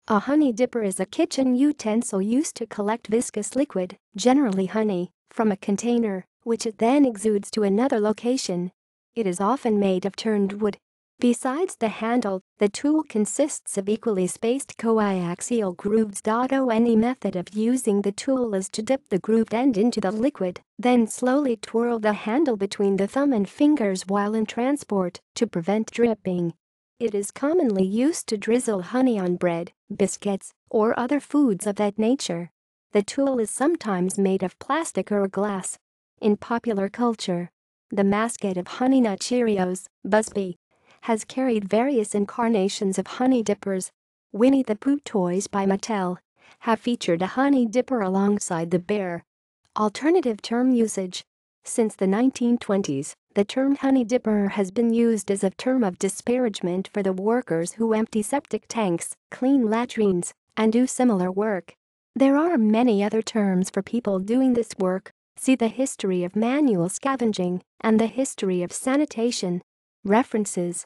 A honey dipper is a kitchen utensil used to collect viscous liquid, generally honey, from a container, which it then exudes to another location. It is often made of turned wood. Besides the handle, the tool consists of equally spaced coaxial grooves.One. Any method of using the tool is to dip the grooved end into the liquid, then slowly twirl the handle between the thumb and fingers while in transport to prevent dripping. It is commonly used to drizzle honey on bread, biscuits, or other foods of that nature. The tool is sometimes made of plastic or glass. In popular culture, the mascot of Honey Nut Cheerios, Busby, has carried various incarnations of honey dippers. Winnie the Pooh toys by Mattel have featured a honey dipper alongside the bear. Alternative term usage. Since the 1920s, the term honey dipper has been used as a term of disparagement for the workers who empty septic tanks, clean latrines, and do similar work. There are many other terms for people doing this work. See the history of manual scavenging and the history of sanitation. References